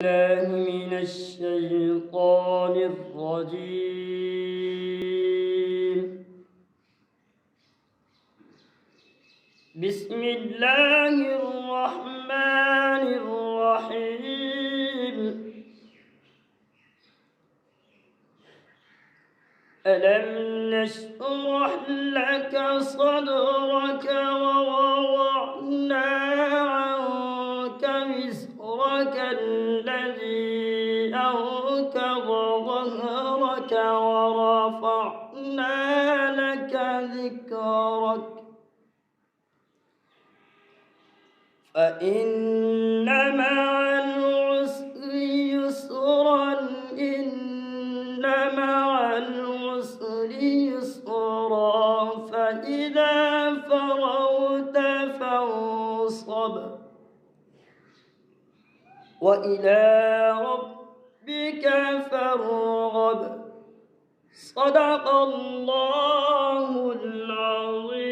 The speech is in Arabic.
الله من الشيطان الرجيم. بسم الله الرحمن الرحيم. ألم نشرح لك صدرك ووضعنا عنك وزرك الذي أنقض ظهرك ورفعنا لك ذكرك فإن مع العسر يسرا إن مع العسر يسرا فإذا فرغت فانصب وإلى ربك فارغب. صدق الله العظيم.